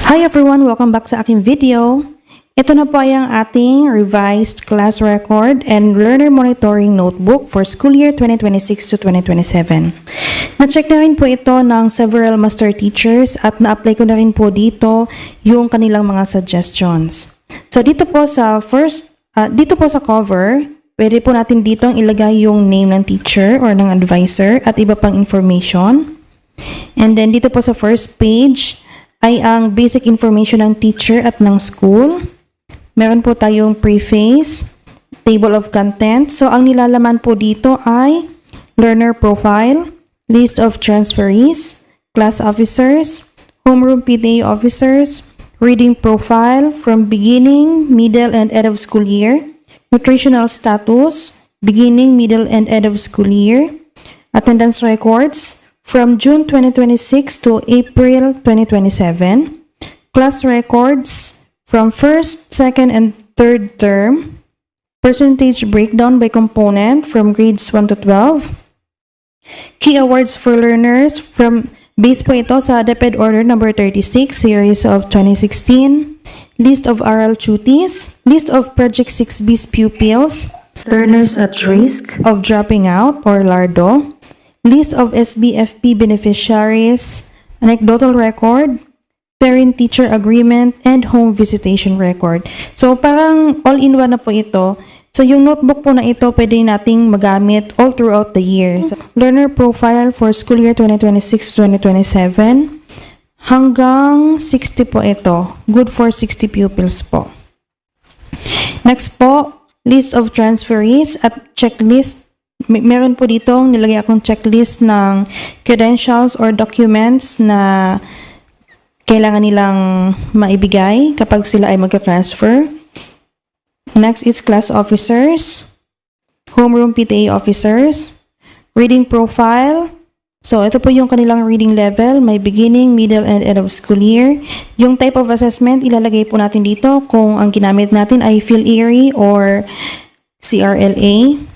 Hi everyone! Welcome back sa aking video. Ito na po ang ating revised class record and learner monitoring notebook for school year 2026 to 2027. Na-check na rin po ito ng several master teachers at na-apply ko na rin po dito yung kanilang mga suggestions. So dito po sa cover, pwede po natin dito ilagay yung name ng teacher or ng advisor at iba pang information. And then dito po sa first page ay ang basic information ng teacher at ng school. Meron po tayong preface, table of content. So, ang nilalaman po dito ay learner profile, list of transferees, class officers, homeroom PTA officers, reading profile from beginning, middle, and end of school year, nutritional status, beginning, middle, and end of school year, attendance records from June 2026 to April 2027, class records from first, second, and third term, percentage breakdown by component from grades 1 to 12, key awards for learners from base po ito sa DepEd Order number 36, series of 2016, list of oral duties, list of Project 6B's pupils, learners at risk of dropping out or LARDO, list of SBFP beneficiaries, anecdotal record, parent-teacher agreement, and home visitation record. So, parang all-in-one na po ito. So, yung notebook po na ito, pwede nating magamit all throughout the year. So, learner profile for school year 2026-2027, hanggang 60 po ito. Good for 60 pupils po. Next po, list of transferees at checklist. Meron po dito, nilagay akong checklist ng credentials or documents na kailangan nilang maibigay kapag sila ay magka-transfer. Next is class officers, homeroom PTA officers, reading profile. So, ito po yung kanilang reading level, may beginning, middle, and end of school year. Yung type of assessment, ilalagay po natin dito kung ang ginamit natin ay PhilErie or CRLA.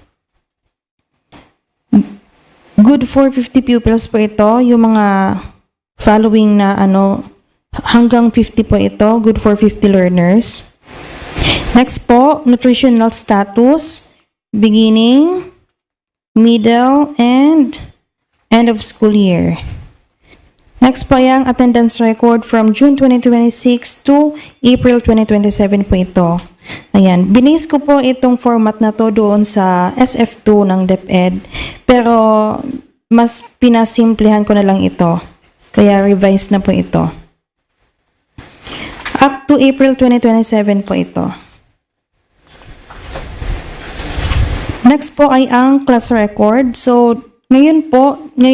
Good for 50 pupils po ito, yung mga following na hanggang 50 po ito, good for 50 learners. Next po, nutritional status, beginning, middle, and end of school year. Next po yung attendance record from June 2026 to April 2027 po ito. Ayan, binase ko po itong format na to doon sa SF2 ng DepEd, pero mas pinasimplihan ko na lang ito. Kaya revise na po ito. Up to April 2027 po ito. Next po ay ang class record. So, ngayon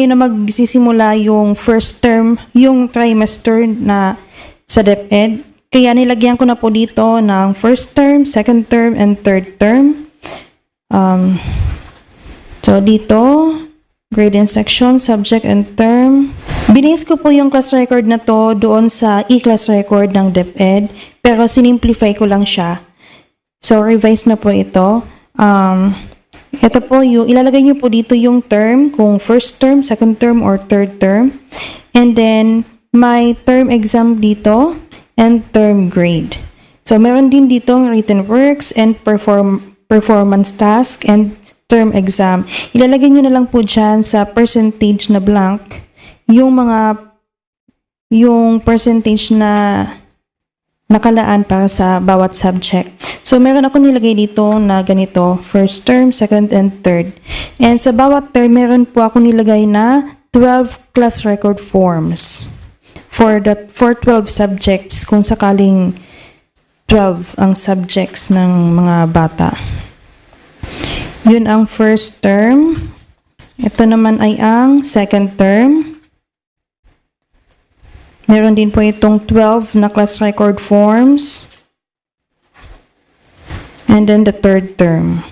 na magsisimula yung first term, yung trimester na sa DepEd. Kaya nilagyan ko na po dito ng first term, second term, and third term. So, dito, grade and section, subject and term. Binis ko po yung class record na to doon sa e-class record ng DepEd, pero sinimplify ko lang siya. So, revise na po ito. Ito po, ilalagay nyo po dito yung term, kung first term, second term, or third term. And then, may term exam dito, and term grade. So, meron din ditong written works, and performance task, and term exam. Ilalagay nyo na lang po dyan sa percentage na blank yung percentage na nakalaan para sa bawat subject. So, meron ako nilagay dito na ganito, first term, second, and third. And sa bawat term, meron po ako nilagay na 12 class record forms for 12 subjects kung sakaling 12 ang subjects ng mga bata. Yun ang first term. Ito naman ay ang second term. Meron din po itong 12 na class record forms. And then the third term.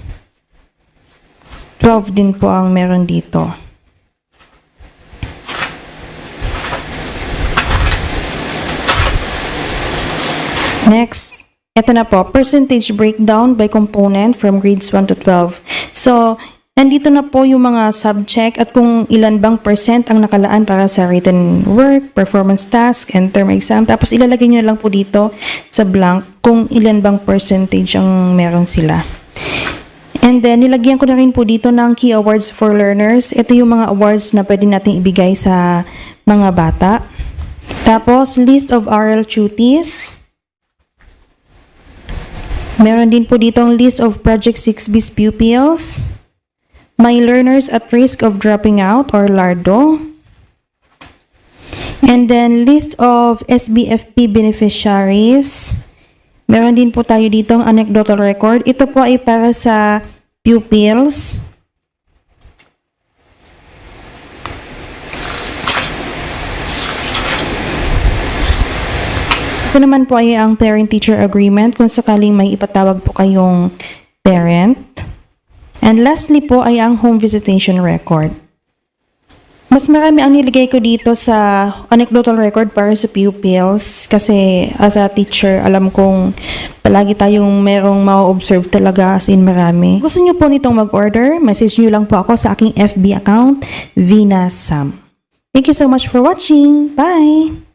12 din po ang meron dito. Next, ito na po, percentage breakdown by component from grades 1 to 12. So, And dito na po yung mga subject at kung ilan bang percent ang nakalaan para sa written work, performance task, and term exam. Tapos ilalagay nyo lang po dito sa blank kung ilan bang percentage ang meron sila. And then, nilagyan ko na rin po dito ng key awards for learners. Ito yung mga awards na pwede natin ibigay sa mga bata. Tapos, list of oral duties. Meron din po dito ang list of Project 6B's pupils. My learners at risk of dropping out or LARDO. And then, list of SBFP beneficiaries. Meron din po tayo dito ang anecdotal record. Ito po ay para sa pupils. Ito naman po ay ang parent-teacher agreement kung sakaling may ipatawag po kayong parent. And lastly po ay ang home visitation record. Mas marami ang nilagay ko dito sa anecdotal record para sa pupils kasi as a teacher, alam kong palagi tayong merong ma-observe talaga as in marami. Gusto nyo po nitong mag-order, message nyo lang po ako sa aking FB account, Vina Sam. Thank you so much for watching. Bye!